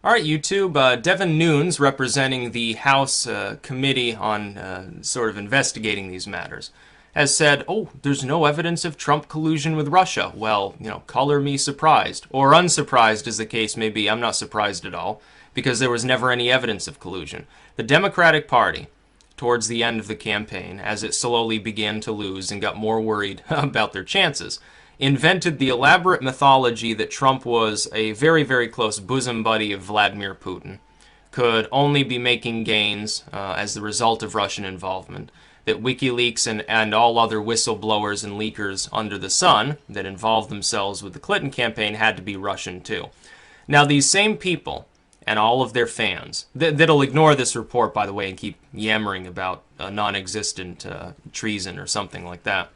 All right, YouTube. Devin Nunes, representing the House Committee on sort of investigating these matters, has said, oh, there's no evidence of Trump collusion with Russia. Well, color me surprised. Or unsurprised, as the case may be. I'm not surprised at all, because there was never any evidence of collusion. The Democratic Party, towards the end of the campaign, as it slowly began to lose and got more worried about their chances, invented the elaborate mythology that Trump was a very, very close bosom buddy of Vladimir Putin, could only be making gains as the result of Russian involvement, that WikiLeaks and all other whistleblowers and leakers under the sun that involved themselves with the Clinton campaign had to be Russian too. Now, these same people and all of their fans that'll ignore this report, by the way, and keep yammering about non-existent treason or something like that.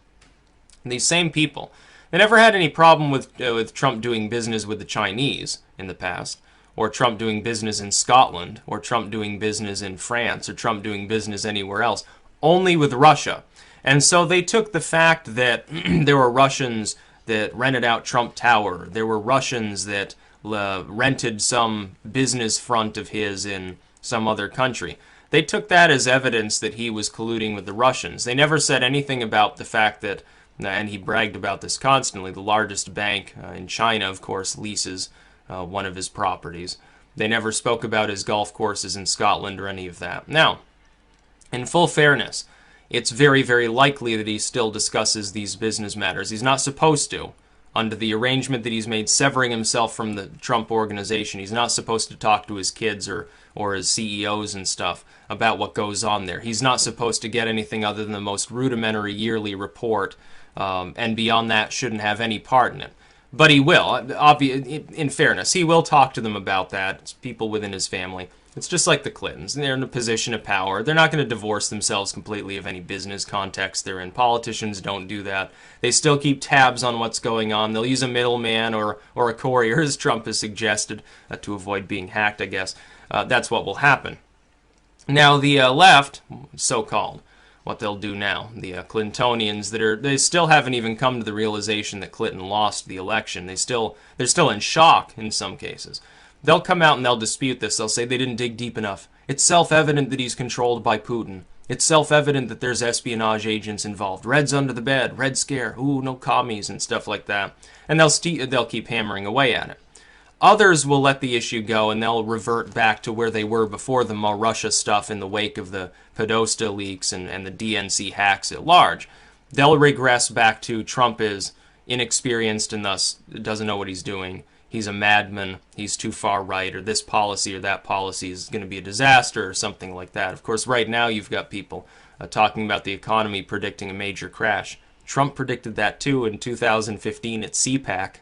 These same people, they never had any problem with Trump doing business with the Chinese in the past, or Trump doing business in Scotland, or Trump doing business in France, or Trump doing business anywhere else, only with Russia. And so they took the fact that there were Russians that rented out Trump Tower, there were Russians that rented some business front of his in some other country. They took that as evidence that he was colluding with the Russians. They never said anything about the fact that, and he bragged about this constantly, the largest bank in China, of course, leases one of his properties. They never spoke about his golf courses in Scotland or any of that. Now, in full fairness, it's very, very likely that he still discusses these business matters. He's not supposed to. Under the arrangement that he's made, severing himself from the Trump organization, he's not supposed to talk to his kids or his CEOs and stuff about what goes on there. He's not supposed to get anything other than the most rudimentary yearly report, and beyond that shouldn't have any part in it. But he will, in fairness, he will talk to them about that. It's people within his family. It's just like the Clintons. They're in a position of power. They're not going to divorce themselves completely of any business context they're in. Politicians don't do that. They still keep tabs on what's going on. They'll use a middleman or a courier, as Trump has suggested, to avoid being hacked, I guess. That's what will happen. Now, the left, so-called, what they'll do now, the Clintonians they still haven't even come to the realization that Clinton lost the election. They're still in shock in some cases. They'll come out and they'll dispute this. They'll say they didn't dig deep enough. It's self-evident that he's controlled by Putin. It's self-evident that there's espionage agents involved. Red's under the bed. Red scare. Ooh, no commies and stuff like that. And they'll keep hammering away at it. Others will let the issue go and they'll revert back to where they were before the Russia stuff in the wake of the Podesta leaks and the DNC hacks at large. They'll regress back to Trump is inexperienced and thus doesn't know what he's doing. He's a madman, he's too far right, or this policy or that policy is going to be a disaster or something like that. Of course, right now you've got people talking about the economy predicting a major crash. Trump predicted that too in 2015 at CPAC.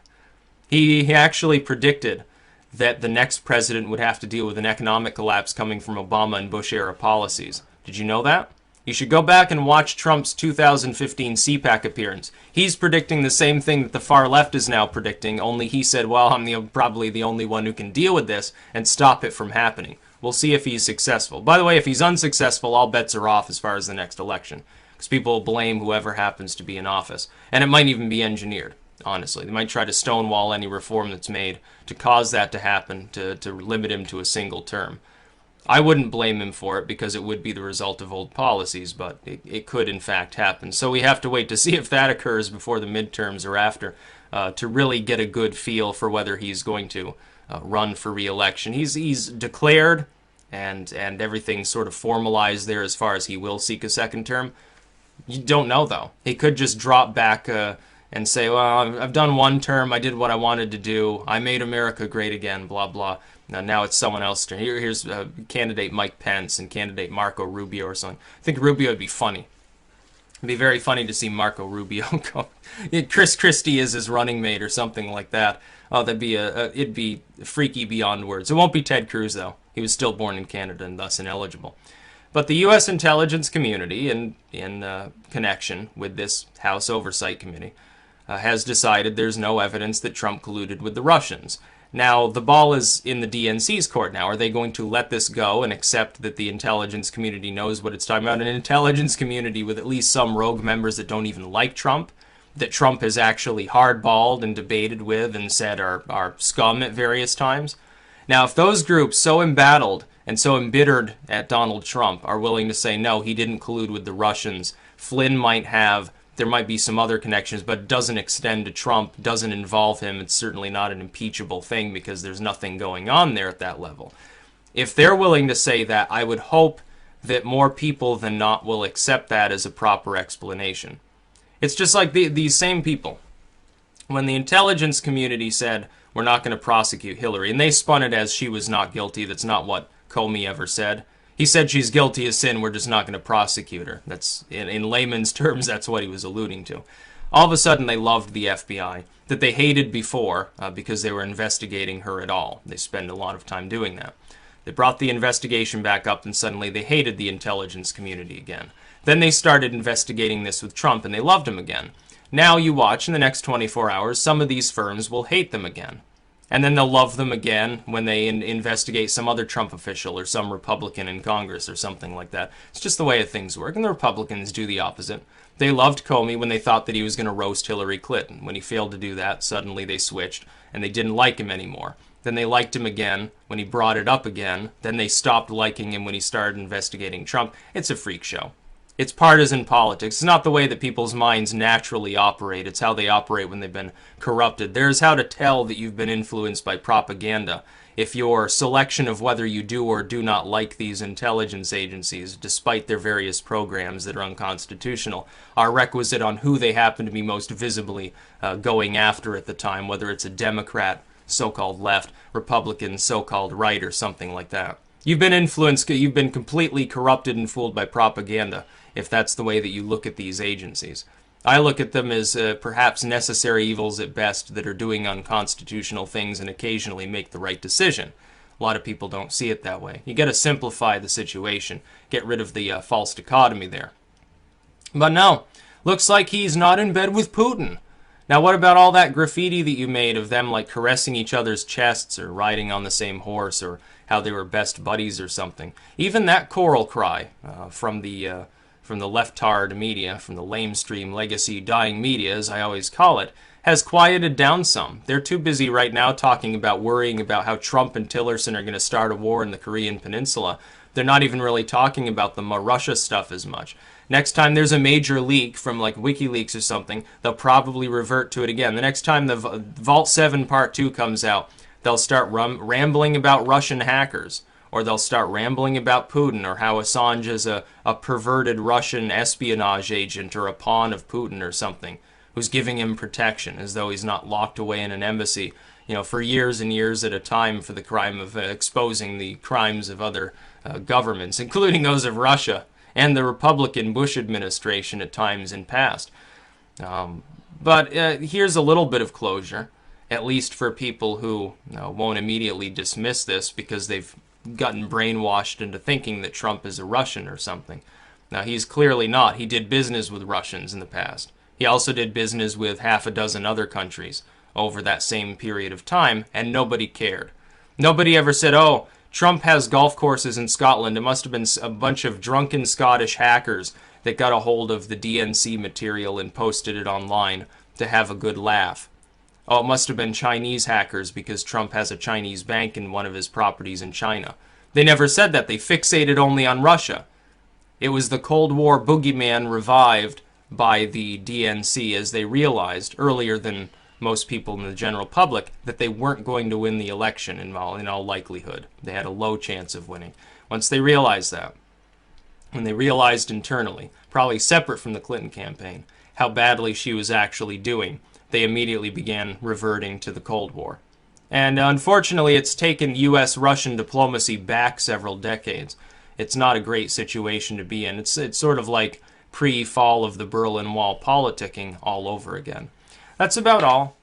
He actually predicted that the next president would have to deal with an economic collapse coming from Obama and Bush-era policies. Did you know that? You should go back and watch Trump's 2015 CPAC appearance. He's predicting the same thing that the far left is now predicting, only he said, well, I'm probably the only one who can deal with this and stop it from happening. We'll see if he's successful. By the way, if he's unsuccessful, all bets are off as far as the next election, because people will blame whoever happens to be in office. And it might even be engineered, honestly. They might try to stonewall any reform that's made to cause that to happen, to limit him to a single term. I wouldn't blame him for it because it would be the result of old policies, but it could in fact happen. So we have to wait to see if that occurs before the midterms or after to really get a good feel for whether he's going to run for re-election. He's declared and everything's sort of formalized there as far as he will seek a second term. You don't know, though. He could just drop back and say, well, I've done one term, I did what I wanted to do, I made America great again, blah, blah. Now it's someone else. Here's candidate Mike Pence and candidate Marco Rubio or something. I think Rubio would be funny. It'd be very funny to see Marco Rubio go. Chris Christie is his running mate or something like that. Oh, it'd be freaky beyond words. It won't be Ted Cruz, though. He was still born in Canada and thus ineligible. But the U.S. intelligence community, in connection with this House Oversight Committee, has decided there's no evidence that Trump colluded with the Russians. Now, the ball is in the DNC's court now. Are they going to let this go and accept that the intelligence community knows what it's talking about? An intelligence community with at least some rogue members that don't even like Trump, that Trump has actually hardballed and debated with and said are scum at various times. Now, if those groups, so embattled and so embittered at Donald Trump, are willing to say, no, he didn't collude with the Russians, Flynn might have, there might be some other connections, but it doesn't extend to Trump, doesn't involve him, it's certainly not an impeachable thing because there's nothing going on there at that level. If they're willing to say that, I would hope that more people than not will accept that as a proper explanation. It's just like these same people. When the intelligence community said, we're not going to prosecute Hillary, and they spun it as she was not guilty, that's not what Comey ever said. He said she's guilty of sin, we're just not going to prosecute her. That's, in layman's terms, that's what he was alluding to. All of a sudden, they loved the FBI, that they hated before because they were investigating her at all. They spend a lot of time doing that. They brought the investigation back up, and suddenly they hated the intelligence community again. Then they started investigating this with Trump, and they loved him again. Now you watch, in the next 24 hours, some of these firms will hate them again. And then they'll love them again when they investigate some other Trump official or some Republican in Congress or something like that. It's just the way things work, and the Republicans do the opposite. They loved Comey when they thought that he was going to roast Hillary Clinton. When he failed to do that, suddenly they switched, and they didn't like him anymore. Then they liked him again when he brought it up again. Then they stopped liking him when he started investigating Trump. It's a freak show. It's partisan politics. It's not the way that people's minds naturally operate. It's how they operate when they've been corrupted. There's how to tell that you've been influenced by propaganda. If your selection of whether you do or do not like these intelligence agencies, despite their various programs that are unconstitutional, are requisite on who they happen to be most visibly going after at the time, whether it's a Democrat, so-called left, Republican, so-called right, or something like that. You've been influenced, you've been completely corrupted and fooled by propaganda, if that's the way that you look at these agencies. I look at them as perhaps necessary evils at best that are doing unconstitutional things and occasionally make the right decision. A lot of people don't see it that way. You got to simplify the situation, get rid of the false dichotomy there. But no, looks like he's not in bed with Putin. Now, what about all that graffiti that you made of them like caressing each other's chests or riding on the same horse or how they were best buddies or something? Even that choral cry from the leftard media, from the lamestream legacy dying media, as I always call it, has quieted down some. They're too busy right now talking about worrying about how Trump and Tillerson are going to start a war in the Korean Peninsula. They're not even really talking about the Russia stuff as much. Next time there's a major leak from like WikiLeaks or something, they'll probably revert to it again. The next time the Vault 7 Part 2 comes out, they'll start rambling about Russian hackers. Or they'll start rambling about Putin or how Assange is a perverted Russian espionage agent or a pawn of Putin or something who's giving him protection as though he's not locked away in an embassy, for years and years at a time for the crime of exposing the crimes of other governments, including those of Russia and the Republican Bush administration at times in past. But here's a little bit of closure, at least for people who won't immediately dismiss this because they've gotten brainwashed into thinking that Trump is a Russian or something. Now, he's clearly not. He did business with Russians in the past. He also did business with half a dozen other countries over that same period of time, and nobody cared. Nobody ever said, oh, Trump has golf courses in Scotland. It must have been a bunch of drunken Scottish hackers that got a hold of the DNC material and posted it online to have a good laugh. Oh, it must have been Chinese hackers because Trump has a Chinese bank in one of his properties in China. They never said that. They fixated only on Russia. It was the Cold War boogeyman revived by the DNC as they realized, earlier than most people in the general public, that they weren't going to win the election in all likelihood. They had a low chance of winning. Once they realized that, when they realized internally, probably separate from the Clinton campaign, how badly she was actually doing, they immediately began reverting to the Cold War. And unfortunately, it's taken U.S.-Russian diplomacy back several decades. It's not a great situation to be in. It's sort of like pre-fall of the Berlin Wall politicking all over again. That's about all.